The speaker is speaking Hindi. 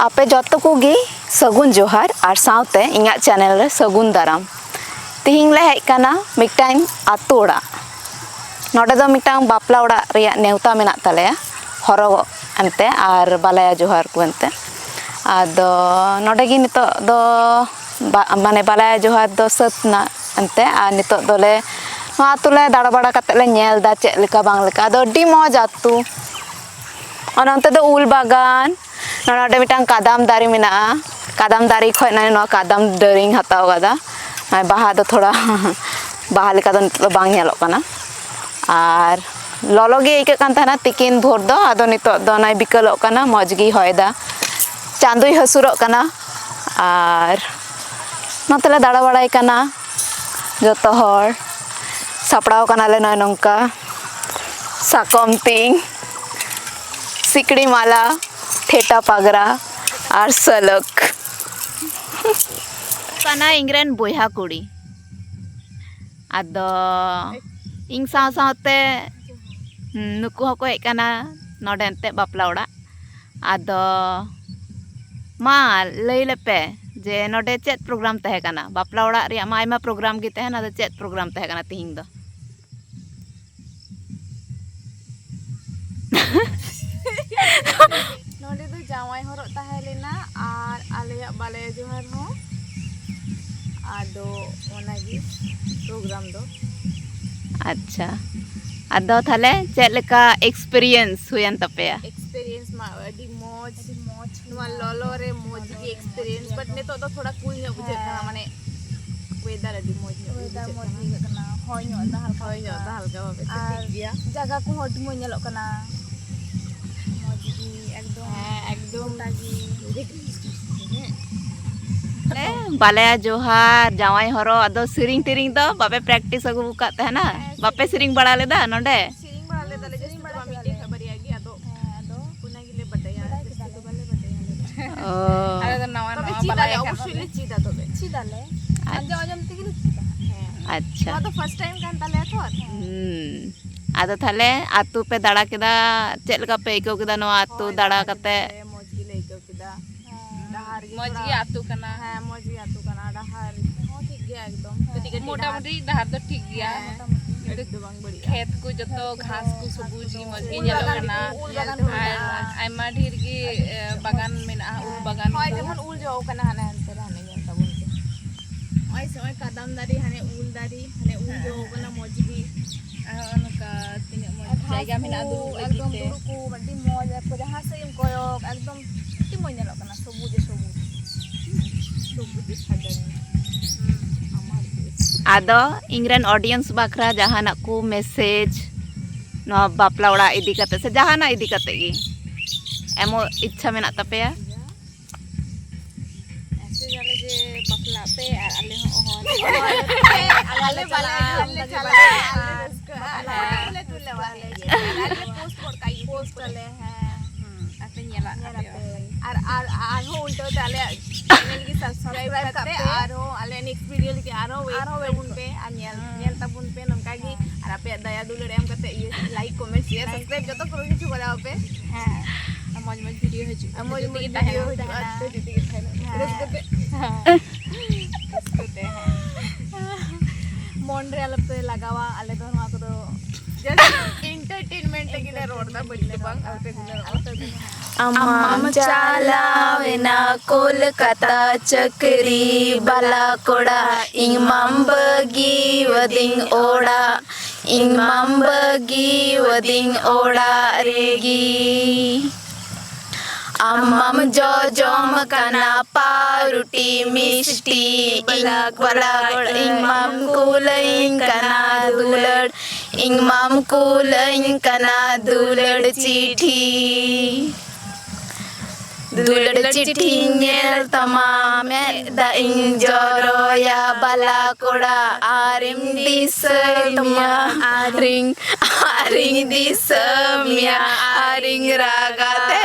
आपे जतो कोगी सगुन जोहार और सावते इङा चैनल रे सगुन दाराम तिहिं ले हेज काना मिटांग आतु ओड़ा नोडे दो मिटांग बापला ओड़ा रिया नेवता मेना तालेया हरो अंते और बालाया जोहार को अंते आदो नोडे गी नितो दो माने बालाया जोहार दो सतना अंते आ नितो दोले आतु ले दाड़ा बाड़ा कते ले नेल दा चेद लेका बांग लेका आदो अड्डी मौज आतु और अंते दो उल बागान नोडे मिटांग कादाम दारी मेना कादाम दारी खय ना नो कादाम दरिंग हताव गदा बाहा दो थोड़ा बाहा लेका दो बांग नेलोग काना और ललो गे आइके कान तहना तिकिन भोर दो आदो नितो दो नाय बिकलोग काना मौज गी होयदा चांदोय हसुरोग काना और नोतले दाड़ा बाड़ाय काना जतो हर सापड़ाव काना ले नय नंका साकम तिंग सिकड़ी माला ठेटा पागरा और सलक काना इंग्रेन बोया कुड़ी आदो इंग साव सावते नुकु हको हेज काना नोडे एंते बापला ओड़ा आदो मा लई लेपे जे नोडे चेद प्रोग्राम तहे काना बापला ओड़ा रिया मा आयमा प्रोग्राम गी तहे ना दो चेद प्रोग्राम तहे काना तिहिं दो नोडे दो जावाई हरो तहे लेना और आलेया बालाया जोहार हो आदो ओनागी प्रोग्राम दो अच्छा आदो थाले चेद लेका एक्सपीरियंस हुयन तपेया एक्सपीरियंस मा अडी मौज नवा ललो रे मौज की एक्सपीरियंस बट नेतो दो थोड़ा कूल ᱧᱚᱜ बुझे kana माने वेदर अडी मौज वेदर मौज बुझे kana होय ᱧᱚᱜ दा हल्का भाबे ठीक गया जगह को अडी मौज ᱧᱮᱞᱚᱜ kana मौज की एकदम तागी बालाया जोहार जावाई हरो आदो सिरिंग तिरिंग दो बापे प्रैक्टिस अगु बुका तहना बापे सिरिंग बड़ा लेदा नोडे सिरिंग बड़ा लेदा ले जस्ट बा मिटे खबरिया गी आदो पुना गिले बटाया तो बाले बटाया ओ अरे तो नवा नवा बालाया अवश्य चीदा तबे चीदाले अंजम अंजम तिगिले चीदा अच्छा तो फर्स्ट टाइम कान ताले तो आदो थाले आतु पे दाड़ा केदा चेद लका पे इको केदा नो आतु दाड़ा कते मौज गी ले इको केदा डहार गी मौज गी आतु कना हां मौज गी आतु कना डहार हो ठीक गया एकदम कटी मोटा मोटी डहार तो ठीक गया एकदम बांग बड़ी खेत को जतो घास को सबुज गी मौज गी नेलो कना और आयमा ढेर गी बागान मेना उल बागान होय जखन उल जो कना हाने हनते रहने नेल ताबुन के ओय समय कादाम दारी हाने उल जो कना मौज गी अनुका तिने मौज जायगा मेना दुरुक एकदम लगी दुरुक को बड़ी मौज है को जहां से कोयक एकदम ती मौज नेलो कना सबुज साजन आदो इंग्रेन ऑडियंस बाखरा जहाना को मैसेज नो बापला ओड़ा इदी कते से जहाना इदी कते गी एमो इच्छा मेना तपेया ऐसे जाले जे बापला पे आले हो आले बाला ले चला आले तुले वाले आले पोस्ट ले हैं आते नेला और हो उल्टो ताले चैनल की सब्सक्राइब करते और हो आले नेक्स्ट वीडियो के आरो वेट पे और नेल तबुन पे नमका की और आपे दया दुलर एम करते लाइक कमेंट शेयर सब्सक्राइब जतो करो किछु बड़ा पे हां मौज मौज वीडियो हजू मौज वीडियो तो जीती के थाले रस्ते मोंडरे आले पे लगावा आले दो मा को जस्ट एंटरटेनमेंट के रोड दा बड़ले बांग आते गुले अम्मम चालावेना कोलकाता चक्री बाला कोड़ा इंग बगी वदिंग ओड़ा इंग बगी वदिंग ओड़ा रेगी अम्मम जो जोम कना पारुटी मिष्टी इंग बला इंग कुलइंग कना दुलड़ इंग कुलइंग कना दुलड़ चिठी दुलड़ चिठी नेल तमाम दा इंग जोरोया बाला कोड़ा आरिम दिसमिया आरिंग दिसमिया आरिंग रागा ते